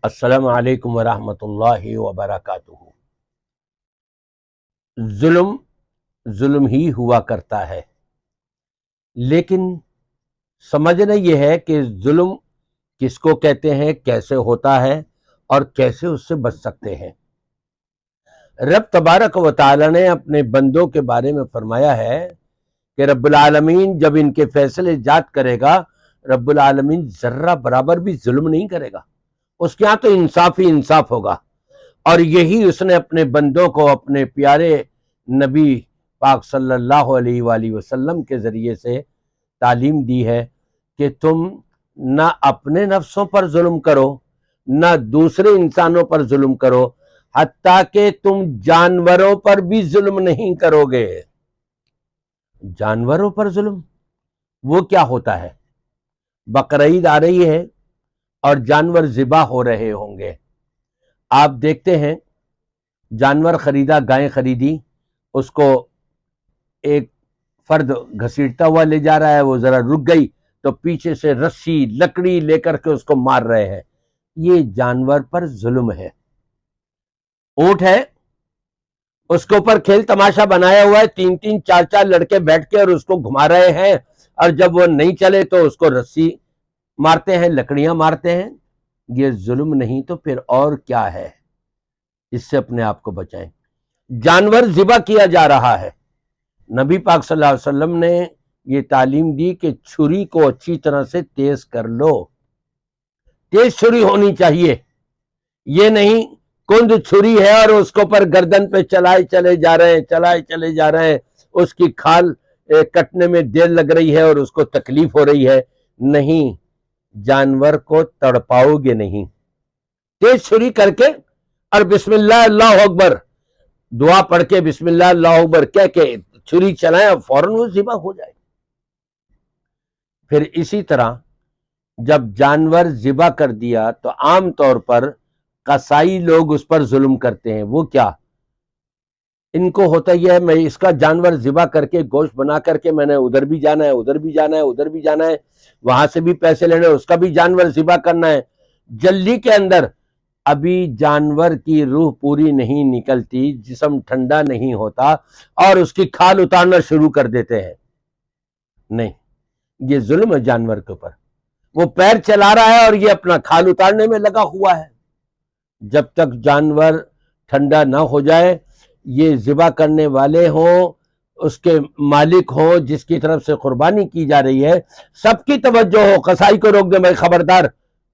السلام علیکم ورحمۃ اللہ وبرکاتہ۔ ظلم ہی ہوا کرتا ہے، لیکن سمجھنا یہ ہے کہ ظلم کس کو کہتے ہیں، کیسے ہوتا ہے اور کیسے اس سے بچ سکتے ہیں۔ رب تبارک و تعالی نے اپنے بندوں کے بارے میں فرمایا ہے کہ رب العالمین جب ان کے فیصلے جات کرے گا، رب العالمین ذرہ برابر بھی ظلم نہیں کرے گا، اس کے ہاں تو انصاف ہی انصاف ہوگا۔ اور یہی اس نے اپنے بندوں کو اپنے پیارے نبی پاک صلی اللہ علیہ وآلہ وسلم کے ذریعے سے تعلیم دی ہے کہ تم نہ اپنے نفسوں پر ظلم کرو، نہ دوسرے انسانوں پر ظلم کرو، حتیٰ کہ تم جانوروں پر بھی ظلم نہیں کرو گے۔ جانوروں پر ظلم وہ کیا ہوتا ہے؟ بقرعید آ رہی ہے اور جانور ذبح ہو رہے ہوں گے، آپ دیکھتے ہیں جانور خریدا، گائے خریدی، اس کو ایک فرد گھسیٹتا ہوا لے جا رہا ہے، وہ ذرا رک گئی تو پیچھے سے رسی لکڑی لے کر کے اس کو مار رہے ہیں۔ یہ جانور پر ظلم ہے۔ اونٹ ہے، اس کے اوپر کھیل تماشا بنایا ہوا ہے، تین تین چار چار لڑکے بیٹھ کے اور اس کو گھما رہے ہیں، اور جب وہ نہیں چلے تو اس کو رسی مارتے ہیں، لکڑیاں مارتے ہیں۔ یہ ظلم نہیں تو پھر اور کیا ہے؟ اس سے اپنے آپ کو بچائیں۔ جانور ذبح کیا جا رہا ہے، نبی پاک صلی اللہ علیہ وسلم نے یہ تعلیم دی کہ چھری کو اچھی طرح سے تیز کر لو، تیز چھری ہونی چاہیے، یہ نہیں کند چھری ہے اور اس کو پر گردن پہ چلائے چلے جا رہے ہیں، اس کی کھال کٹنے میں دیر لگ رہی ہے اور اس کو تکلیف ہو رہی ہے۔ نہیں، جانور کو تڑپاؤ گے نہیں، تیز چھری کر کے اور بسم اللہ اللہ اکبر دعا پڑھ کے بسم اللہ اللہ اکبر کہہ کے چھری چلائیں اور فوراً وہ ذبح ہو جائے۔ پھر اسی طرح جب جانور ذبح کر دیا تو عام طور پر قصائی لوگ اس پر ظلم کرتے ہیں۔ وہ کیا؟ ان کو ہوتا یہ ہے میں اس کا جانور ذبح کر کے گوشت بنا کر کے میں نے ادھر بھی جانا ہے، ادھر بھی جانا ہے، ادھر بھی جانا ہے، وہاں سے بھی پیسے لینے، اس کا بھی جانور ذبح کرنا ہے۔ جلدی کے اندر ابھی جانور کی روح پوری نہیں نکلتی، جسم ٹھنڈا نہیں ہوتا اور اس کی کھال اتارنا شروع کر دیتے ہیں۔ نہیں، یہ ظلم ہے جانور کے اوپر۔ وہ پیر چلا رہا ہے اور یہ اپنا کھال اتارنے میں لگا ہوا ہے۔ جب تک جانور ٹھنڈا نہ ہو جائے، یہ ذبح کرنے والے ہوں، اس کے مالک ہوں جس کی طرف سے قربانی کی جا رہی ہے، سب کی توجہ ہو، قصائی کو روک دے، بھائی خبردار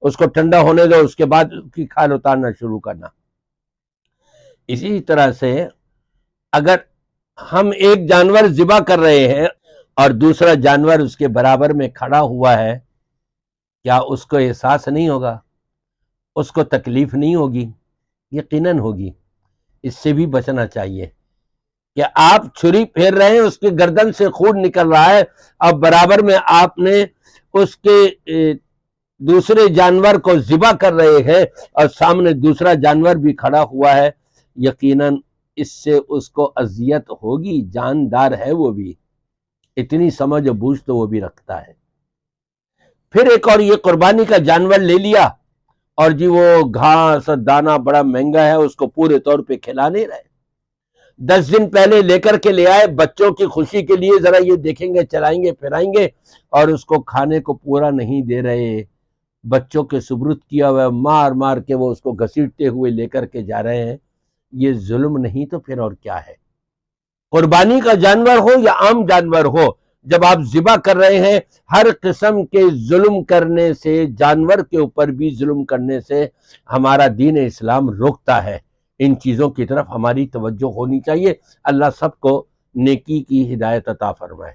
اس کو ٹھنڈا ہونے دو، اس کے بعد اس کی کھال اتارنا شروع کرنا۔ اسی طرح سے اگر ہم ایک جانور ذبح کر رہے ہیں اور دوسرا جانور اس کے برابر میں کھڑا ہوا ہے، کیا اس کو احساس نہیں ہوگا؟ اس کو تکلیف نہیں ہوگی؟ یقیناً ہوگی۔ اس سے بھی بچنا چاہیے کہ آپ چھری پھیر رہے ہیں، اس کے گردن سے خون نکل رہا ہے، اب برابر میں آپ نے اس کے دوسرے جانور کو ذبح کر رہے ہیں اور سامنے دوسرا جانور بھی کھڑا ہوا ہے، یقیناً اس سے اس کو اذیت ہوگی، جاندار ہے وہ بھی، اتنی سمجھ و بوجھ تو وہ بھی رکھتا ہے۔ پھر ایک اور یہ قربانی کا جانور لے لیا اور جی وہ گھاس اور دانا بڑا مہنگا ہے، اس کو پورے طور پہ کھلا نہیں رہے، 10 دن پہلے لے کر کے لے آئے، بچوں کی خوشی کے لیے ذرا یہ دیکھیں گے، چلائیں گے پھرائیں گے، اور اس کو کھانے کو پورا نہیں دے رہے، بچوں کے سپرد کیا ہوا مار مار کے وہ اس کو گھسیٹتے ہوئے لے کر کے جا رہے ہیں۔ یہ ظلم نہیں تو پھر اور کیا ہے؟ قربانی کا جانور ہو یا عام جانور ہو، جب آپ ذبح کر رہے ہیں، ہر قسم کے ظلم کرنے سے، جانور کے اوپر بھی ظلم کرنے سے ہمارا دین اسلام روکتا ہے۔ ان چیزوں کی طرف ہماری توجہ ہونی چاہیے۔ اللہ سب کو نیکی کی ہدایت عطا فرمائے۔